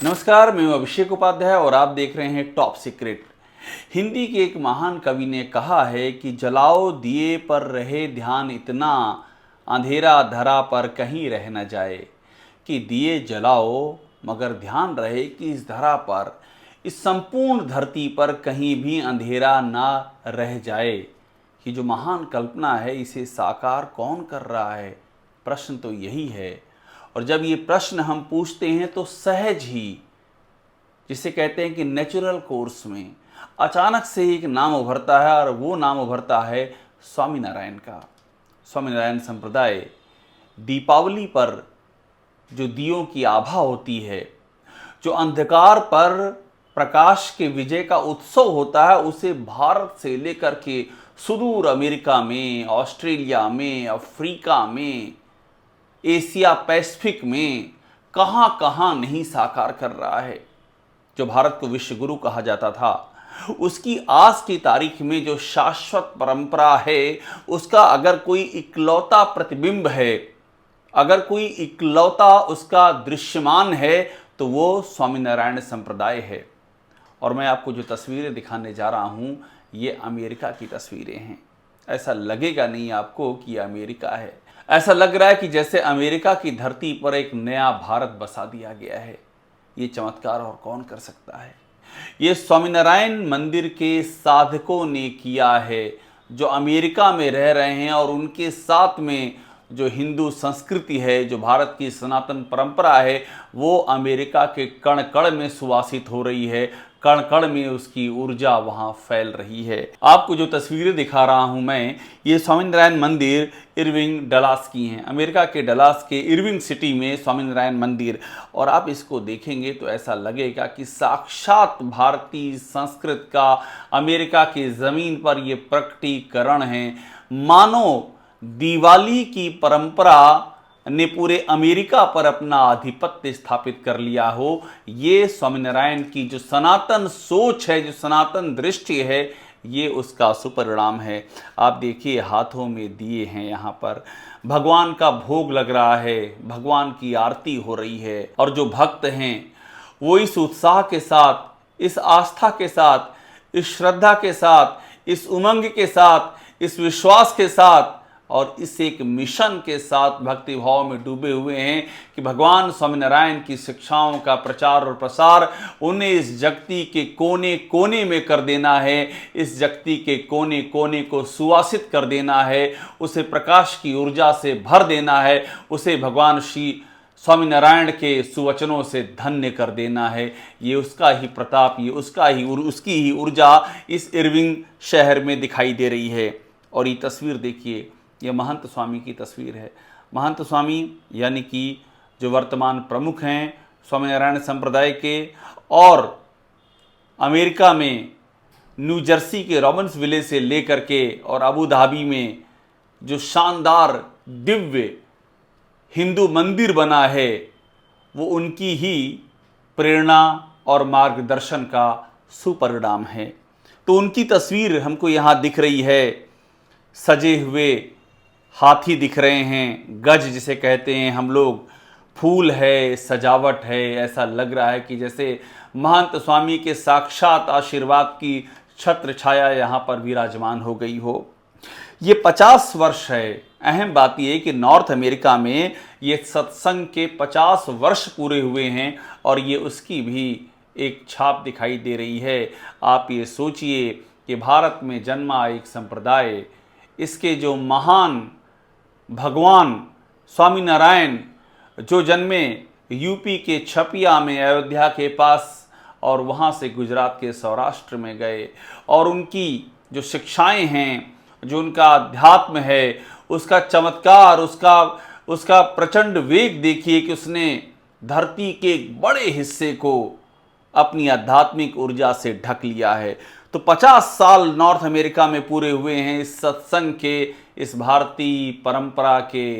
नमस्कार, मैं हूं अभिषेक उपाध्याय और आप देख रहे हैं टॉप सीक्रेट। हिंदी के एक महान कवि ने कहा है कि जलाओ दिए पर रहे ध्यान इतना, अंधेरा धरा पर कहीं रह न जाए। कि दिए जलाओ मगर ध्यान रहे कि इस धरा पर, इस संपूर्ण धरती पर कहीं भी अंधेरा ना रह जाए। कि जो महान कल्पना है इसे साकार कौन कर रहा है, प्रश्न तो यही है। और जब ये प्रश्न हम पूछते हैं तो सहज ही, जिसे कहते हैं कि नेचुरल कोर्स में अचानक से एक नाम उभरता है और वो नाम उभरता है स्वामीनारायण का। स्वामीनारायण संप्रदाय दीपावली पर जो दियों की आभा होती है, जो अंधकार पर प्रकाश के विजय का उत्सव होता है, उसे भारत से लेकर के सुदूर अमेरिका में, ऑस्ट्रेलिया में, अफ्रीका में, एशिया पैसिफिक में कहां कहां नहीं साकार कर रहा है। जो भारत को विश्व गुरु कहा जाता था, उसकी आज की तारीख में जो शाश्वत परंपरा है, उसका अगर कोई इकलौता प्रतिबिंब है, अगर कोई इकलौता उसका दृश्यमान है, तो वो स्वामीनारायण संप्रदाय है। और मैं आपको जो तस्वीरें दिखाने जा रहा हूं, ये अमेरिका की तस्वीरें हैं। ऐसा लगेगा नहीं आपको कि ये अमेरिका है। ऐसा लग रहा है कि जैसे अमेरिका की धरती पर एक नया भारत बसा दिया गया है। ये चमत्कार और कौन कर सकता है? ये स्वामीनारायण मंदिर के साधकों ने किया है, जो अमेरिका में रह रहे हैं और उनके साथ में जो हिंदू संस्कृति है, जो भारत की सनातन परंपरा है, वो अमेरिका के कण कण में सुवासित हो रही है। कण कण में उसकी ऊर्जा वहाँ फैल रही है। आपको जो तस्वीरें दिखा रहा हूँ मैं, ये स्वामीनारायण मंदिर इरविंग डलास की हैं। अमेरिका के डलास के इरविंग सिटी में स्वामीनारायण मंदिर। और आप इसको देखेंगे तो ऐसा लगेगा कि साक्षात भारतीय संस्कृत का अमेरिका की ज़मीन पर ये प्रकटीकरण है। मानो दिवाली की परंपरा ने पूरे अमेरिका पर अपना आधिपत्य स्थापित कर लिया हो। ये स्वामीनारायण की जो सनातन सोच है, जो सनातन दृष्टि है, ये उसका सुपरिणाम है। आप देखिए, हाथों में दिए हैं, यहाँ पर भगवान का भोग लग रहा है, भगवान की आरती हो रही है। और जो भक्त हैं वो इस उत्साह के साथ, इस आस्था के साथ, इस श्रद्धा के साथ, इस उमंग के साथ, इस विश्वास के साथ और इस एक मिशन के साथ भक्ति भाव में डूबे हुए हैं कि भगवान स्वामीनारायण की शिक्षाओं का प्रचार और प्रसार उन्हें इस जगती के कोने कोने में कर देना है। इस जगती के कोने कोने को सुवासित कर देना है, उसे प्रकाश की ऊर्जा से भर देना है, उसे भगवान श्री स्वामीनारायण के सुवचनों से धन्य कर देना है। ये उसका ही प्रताप, ये उसकी ही ऊर्जा इस इरविंग शहर में दिखाई दे रही है। और ये तस्वीर देखिए, ये महंत स्वामी की तस्वीर है। महंत स्वामी यानी कि जो वर्तमान प्रमुख हैं स्वामीनारायण संप्रदाय के, और अमेरिका में न्यू जर्सी के रॉबिन्सविले से लेकर के और अबू धाबी में जो शानदार दिव्य हिंदू मंदिर बना है, वो उनकी ही प्रेरणा और मार्गदर्शन का सुपरिणाम है। तो उनकी तस्वीर हमको यहाँ दिख रही है। सजे हुए हाथी दिख रहे हैं, गज जिसे कहते हैं हम लोग, फूल है, सजावट है। ऐसा लग रहा है कि जैसे महंत स्वामी के साक्षात आशीर्वाद की छत्र छाया यहाँ पर विराजमान हो गई हो। ये 50 वर्ष है। अहम बात यह है कि नॉर्थ अमेरिका में ये सत्संग के 50 वर्ष पूरे हुए हैं और ये उसकी भी एक छाप दिखाई दे रही है। आप ये सोचिए कि भारत में जन्मा एक संप्रदाय, इसके जो महान भगवान स्वामीनारायण जो जन्मे यूपी के छपिया में, अयोध्या के पास, और वहाँ से गुजरात के सौराष्ट्र में गए, और उनकी जो शिक्षाएं हैं, जो उनका अध्यात्म है, उसका चमत्कार, उसका प्रचंड वेग देखिए कि उसने धरती के एक बड़े हिस्से को अपनी आध्यात्मिक ऊर्जा से ढक लिया है। तो 50 साल नॉर्थ अमेरिका में पूरे हुए हैं इस सत्संग के, इस भारतीय परंपरा के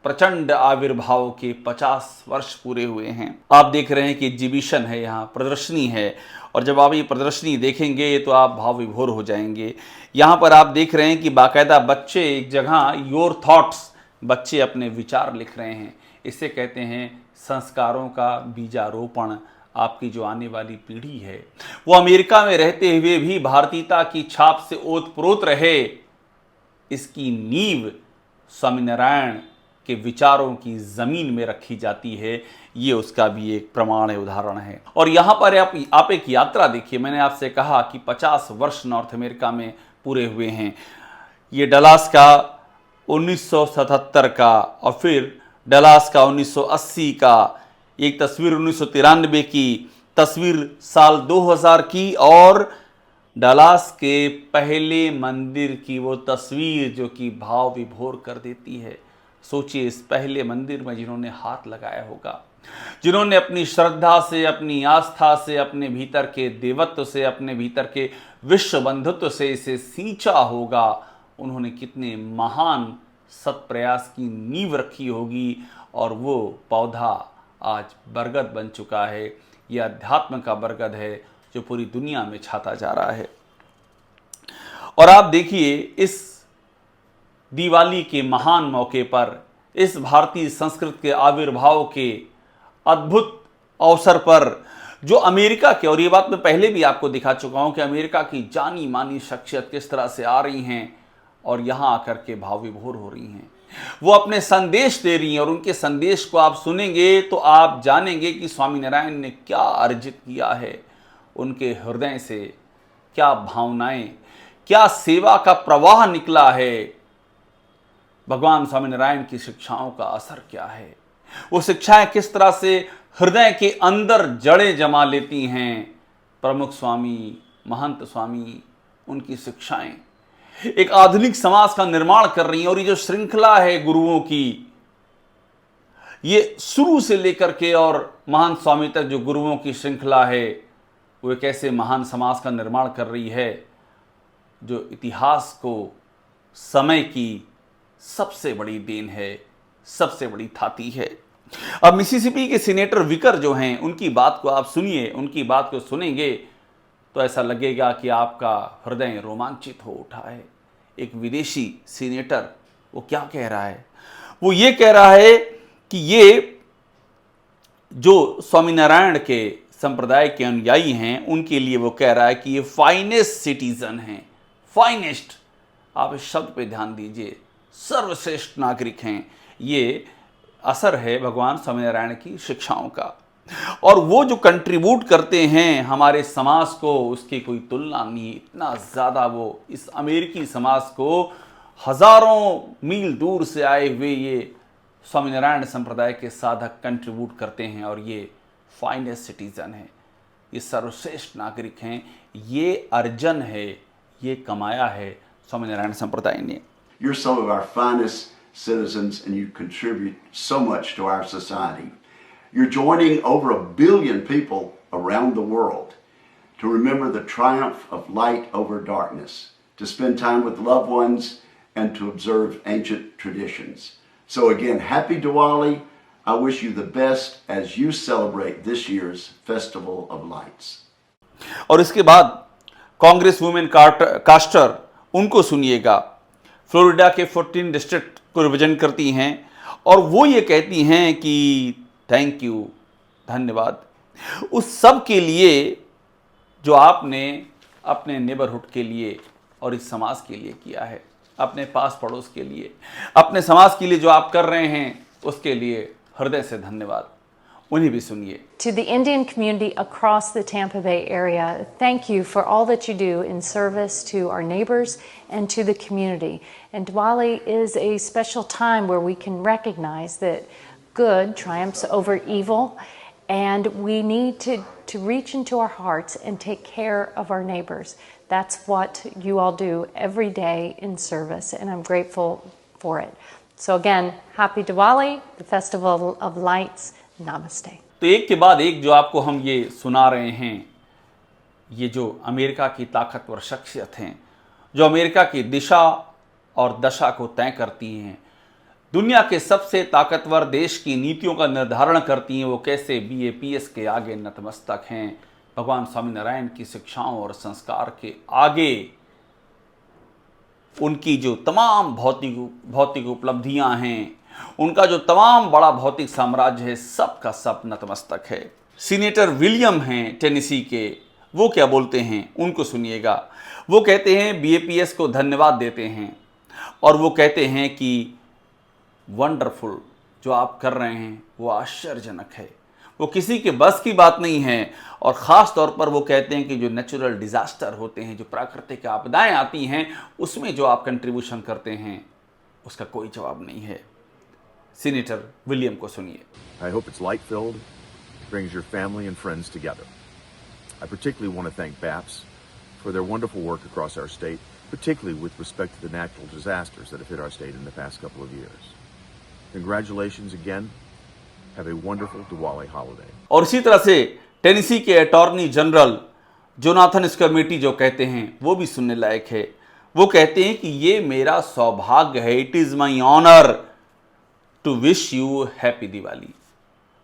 प्रचंड आविर्भाव के 50 वर्ष पूरे हुए हैं। आप देख रहे हैं कि एग्जीबिशन है, यहाँ प्रदर्शनी है, और जब आप ये प्रदर्शनी देखेंगे तो आप भाव विभोर हो जाएंगे। यहाँ पर आप देख रहे हैं कि बाकायदा बच्चे एक जगह योर थॉट्स, बच्चे अपने विचार लिख रहे हैं। इसे कहते हैं संस्कारों का बीजारोपण। आपकी जो आने वाली पीढ़ी है वो अमेरिका में रहते हुए भी भारतीयता की छाप से ओतप्रोत रहे, इसकी नींव स्वामीनारायण के विचारों की जमीन में रखी जाती है। ये उसका भी एक प्रमाण है, उदाहरण है। और यहाँ पर आप एक यात्रा देखिए। मैंने आपसे कहा कि 50 वर्ष नॉर्थ अमेरिका में पूरे हुए हैं। ये डलास का 1977 का, और फिर डलास का 1980 का, एक तस्वीर 1993 की, तस्वीर साल 2000 की, और डलास के पहले मंदिर की वो तस्वीर जो कि भाव विभोर कर देती है। सोचिए, इस पहले मंदिर में जिन्होंने हाथ लगाया होगा, जिन्होंने अपनी श्रद्धा से, अपनी आस्था से, अपने भीतर के देवत्व से, अपने भीतर के विश्व बंधुत्व से इसे सींचा होगा, उन्होंने कितने महान सत्प्रयास की नींव रखी होगी, और वो पौधा आज बरगद बन चुका है। यह अध्यात्म का बरगद है जो पूरी दुनिया में छाता जा रहा है। और आप देखिए, इस दिवाली के महान मौके पर, इस भारतीय संस्कृति के आविर्भाव के अद्भुत अवसर पर, जो अमेरिका के, और ये बात मैं पहले भी आपको दिखा चुका हूं कि अमेरिका की जानी मानी शख्सियत किस तरह से आ रही हैं और यहां आकर के भाव विभोर हो रही हैं, वो अपने संदेश दे रही हैं, और उनके संदेश को आप सुनेंगे तो आप जानेंगे कि स्वामीनारायण ने क्या अर्जित किया है। उनके हृदय से क्या भावनाएं, क्या सेवा का प्रवाह निकला है। भगवान स्वामीनारायण की शिक्षाओं का असर क्या है, वो शिक्षाएं किस तरह से हृदय के अंदर जड़ें जमा लेती हैं। प्रमुख स्वामी, महंत स्वामी, उनकी शिक्षाएं एक आधुनिक समाज का निर्माण कर रही हैं। और ये जो श्रृंखला है गुरुओं की, ये शुरू से लेकर के और महान स्वामी तक जो गुरुओं की श्रृंखला है, वो एक ऐसे महान समाज का निर्माण कर रही है जो इतिहास को, समय की सबसे बड़ी देन है, सबसे बड़ी थाती है। अब मिसिसिपी के सीनेटर विकर जो हैं, उनकी बात को आप सुनिए। उनकी बात को सुनेंगे तो ऐसा लगेगा कि आपका हृदय रोमांचित हो उठा है। एक विदेशी सीनेटर वो क्या कह रहा है? वो ये कह रहा है कि ये जो स्वामीनारायण के संप्रदाय के अनुयायी हैं, उनके लिए वो कह रहा है कि ये फाइनेस्ट सिटीजन हैं। फाइनेस्ट, आप इस शब्द पे ध्यान दीजिए, सर्वश्रेष्ठ नागरिक हैं। ये असर है भगवान स्वामीनारायण की शिक्षाओं का। और वो जो कंट्रीब्यूट करते हैं हमारे समाज को, उसकी कोई तुलना नहीं। इतना ज़्यादा वो इस अमेरिकी समाज को हजारों मील दूर से आए हुए ये स्वामीनारायण संप्रदाय के साधक कंट्रीब्यूट करते हैं, और ये फाइनेस्ट सिटीजन हैं, ये सर्वश्रेष्ठ नागरिक हैं। ये अर्जन है, ये कमाया है स्वामीनारायण संप्रदाय ने। You're some of our finest citizens and you contribute so much to our society. You're joining over 1 billion people around the world to remember the triumph of light over darkness, to spend time with loved ones, and to observe ancient traditions. So again, happy Diwali. I wish you the best as you celebrate this year's Festival of Lights. और इसके बाद Congress women caster, उनको सुनिएगा। Florida के 14 district को represent करती हैं, और वो ये कहती हैं कि थैंक यू, धन्यवाद उस सब के लिए जो आपने अपने नेबरहुड के लिए और इस समाज के लिए किया है, अपने पास पड़ोस के लिए, अपने समाज के लिए जो आप कर रहे हैं, उसके लिए हृदय से धन्यवाद। उन्हें भी सुनिए। To the Indian community across the Tampa Bay area, thank you for all that you do in service to our neighbors and to the community. And Diwali is a special time where we can recognize that good triumphs over evil, and we need to reach into our hearts and take care of our neighbors. That's what you all do every day in service, and I'm grateful for it. So again, happy Diwali, the Festival of Lights. Namaste. तो एक के बाद एक जो आपको हम ये सुना रहे हैं, ये जो अमेरिका की ताकतवर शख्सियत हैं, जो अमेरिका की दिशा और दशा को तय करती हैं, दुनिया के सबसे ताकतवर देश की नीतियों का निर्धारण करती हैं, वो कैसे BAPS के आगे नतमस्तक हैं, भगवान स्वामीनारायण की शिक्षाओं और संस्कार के आगे उनकी जो तमाम भौतिक उपलब्धियां हैं, उनका जो तमाम बड़ा भौतिक साम्राज्य है, सब का सब नतमस्तक है। सीनेटर विलियम हैं टेनेसी के, वो क्या बोलते हैं उनको सुनिएगा। वो कहते हैं बीएपीएस को धन्यवाद देते हैं और वो कहते हैं कि वंडरफुल जो आप कर रहे हैं वो आश्चर्यजनक है, वो किसी के बस की बात नहीं है। और ख़ास तौर पर वो कहते हैं कि जो नेचुरल डिज़ास्टर होते हैं, जो प्राकृतिक आपदाएं आती हैं, उसमें जो आप कंट्रीब्यूशन करते हैं उसका कोई जवाब नहीं है। सीनेटर विलियम को सुनिए। I hope it's light-filled, brings your family and friends together. I particularly want to thank BAPS for their wonderful work across our state, particularly with respect to the natural disasters that have hit our state in the past couple of years. Congratulations again. Have a wonderful Diwali holiday. और इसी तरह से Tennessee के attorney general Jonathan स्कर्मेटी जो कहते हैं वो भी सुनने लायक है। वो कहते हैं कि ये मेरा सौभाग्य है, it is my honour to wish you happy Diwali.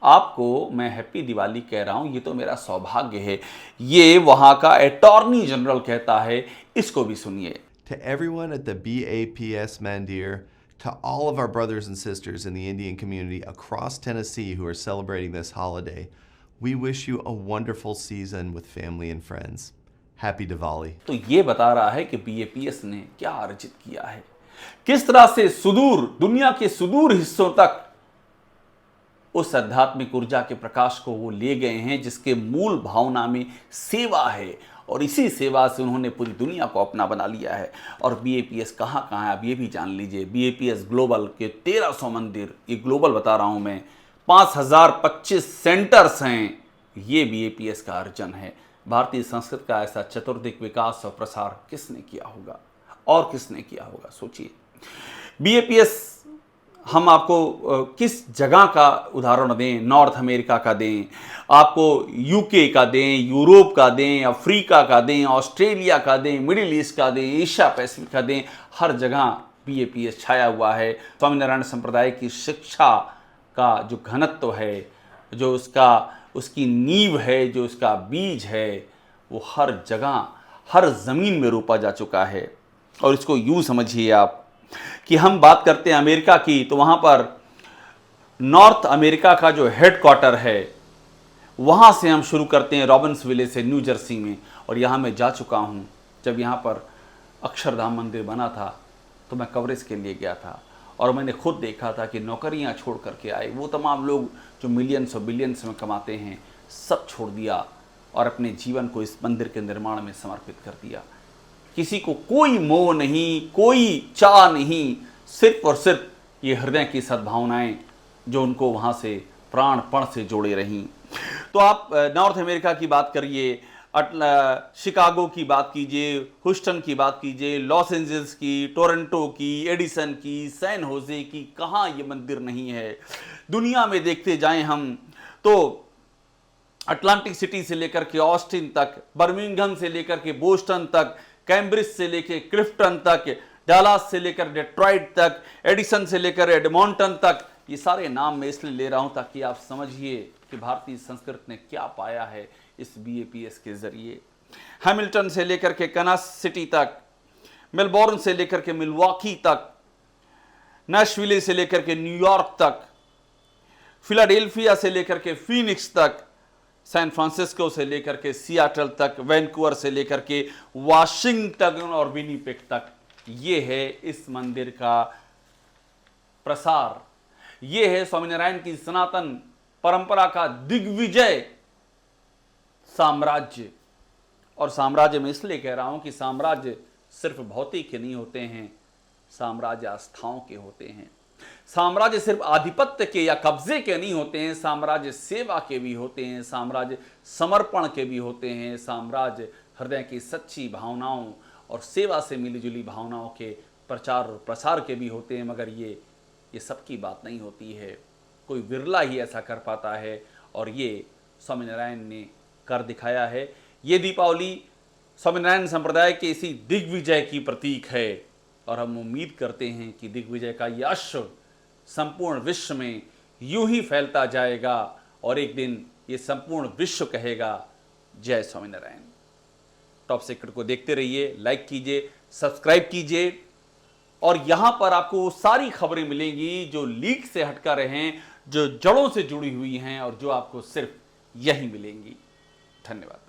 आपको मैं हैप्पी दिवाली कह रहा हूं, ये तो मेरा सौभाग्य है। ये वहां का अटॉर्नी जनरल कहता है, इसको भी सुनिए। To everyone at the BAPS Mandir, to all of our brothers and sisters in the Indian community across Tennessee who are celebrating this holiday, we wish you a wonderful season with family and friends. Happy Diwali. तो ये बता रहा है कि BAPS ने क्या अर्जित किया है, किस तरह से सुदूर दुनिया के सुदूर हिस्सों तक उस आध्यात्मिक ऊर्जा के प्रकाश को वो ले गए हैं जिसके मूल भावना में सेवा है। और इसी सेवा से उन्होंने पूरी दुनिया को अपना बना लिया है। और बीएपीएस कहाँ कहाँ है आप ये भी जान लीजिए। बीएपीएस ग्लोबल के 1300 मंदिर, ये ग्लोबल बता रहा हूँ मैं, 5025 सेंटर्स हैं, ये बीएपीएस का अर्जन है। भारतीय संस्कृत का ऐसा चतुर्दिक विकास और प्रसार किसने किया होगा और किसने किया होगा, सोचिए। बीएपीएस हम आपको किस जगह का उदाहरण दें, नॉर्थ अमेरिका का दें, आपको यूके का दें, यूरोप का दें, अफ्रीका का दें, ऑस्ट्रेलिया का दें, मिडिल ईस्ट का दें, एशिया पैसिफिक का दें, हर जगह बीएपीएस छाया हुआ है। स्वामीनारायण संप्रदाय की शिक्षा का जो घनत्व है, जो उसकी नींव है, जो उसका बीज है, वो हर जगह हर ज़मीन में रोपा जा चुका है। और इसको यूँ समझिए आप कि हम बात करते हैं अमेरिका की, तो वहाँ पर नॉर्थ अमेरिका का जो हेडक्वार्टर है वहाँ से हम शुरू करते हैं, रॉबिन्सविले से, न्यू जर्सी में। और यहाँ मैं जा चुका हूँ। जब यहाँ पर अक्षरधाम मंदिर बना था तो मैं कवरेज के लिए गया था और मैंने खुद देखा था कि नौकरियाँ छोड़ करके आए वो तमाम लोग जो मिलियंस और बिलियंस में कमाते हैं, सब छोड़ दिया और अपने जीवन को इस मंदिर के निर्माण में समर्पित कर दिया। किसी को कोई मोह नहीं, कोई चाह नहीं, सिर्फ और सिर्फ ये हृदय की सद्भावनाएं जो उनको वहाँ से प्राणपण से जोड़े रहीं। तो आप नॉर्थ अमेरिका की बात करिए, शिकागो की बात कीजिए, ह्यूस्टन की बात कीजिए, लॉस एंजल्स की, टोरंटो की, एडिसन की, सैन होजे की, कहाँ ये मंदिर नहीं है। दुनिया में देखते जाएं हम तो अटलांटिक सिटी से लेकर के ऑस्टिन तक, बर्मिंघम से लेकर के बोस्टन तक, कैम्ब्रिज से लेकर क्लिफ्टन तक, डालास से लेकर डेट्रॉइट तक, एडिसन से लेकर एडमॉन्टन तक, ये सारे नाम मैं इसलिए ले रहा हूं ताकि आप समझिए कि भारतीय संस्कृति ने क्या पाया है इस बीएपीएस के जरिए। हैमिल्टन से लेकर के कनास सिटी तक, मेलबोर्न से लेकर के मिल्वॉकी तक, नैशविले से लेकर के न्यूयॉर्क तक, फिलाडेल्फिया से लेकर के फीनिक्स तक, सैन फ्रांसिस्को से लेकर के सियाटल तक, वैंकूवर से लेकर के वाशिंगटन और विनीपेग तक, ये है इस मंदिर का प्रसार। ये है स्वामीनारायण की सनातन परंपरा का दिग्विजय साम्राज्य। और साम्राज्य में इसलिए कह रहा हूं कि साम्राज्य सिर्फ भौतिक के नहीं होते हैं, साम्राज्य आस्थाओं के होते हैं। साम्राज्य सिर्फ आधिपत्य के या कब्जे के नहीं होते हैं, साम्राज्य सेवा के भी होते हैं, साम्राज्य समर्पण के भी होते हैं, साम्राज्य हृदय की सच्ची भावनाओं और सेवा से मिलीजुली भावनाओं के प्रचार और प्रसार के भी होते हैं। मगर ये सबकी बात नहीं होती है, कोई विरला ही ऐसा कर पाता है और ये स्वामीनारायण ने कर दिखाया है। ये दीपावली स्वामीनारायण संप्रदाय के इसी दिग्विजय की प्रतीक है और हम उम्मीद करते हैं कि दिग्विजय का यश संपूर्ण विश्व में यूं ही फैलता जाएगा और एक दिन ये संपूर्ण विश्व कहेगा जय स्वामीनारायण। टॉप सीक्रेट को देखते रहिए, लाइक कीजिए, सब्सक्राइब कीजिए और यहाँ पर आपको वो सारी खबरें मिलेंगी जो लीक से हटकर हैं, जो जड़ों से जुड़ी हुई हैं और जो आपको सिर्फ यहीं मिलेंगी। धन्यवाद।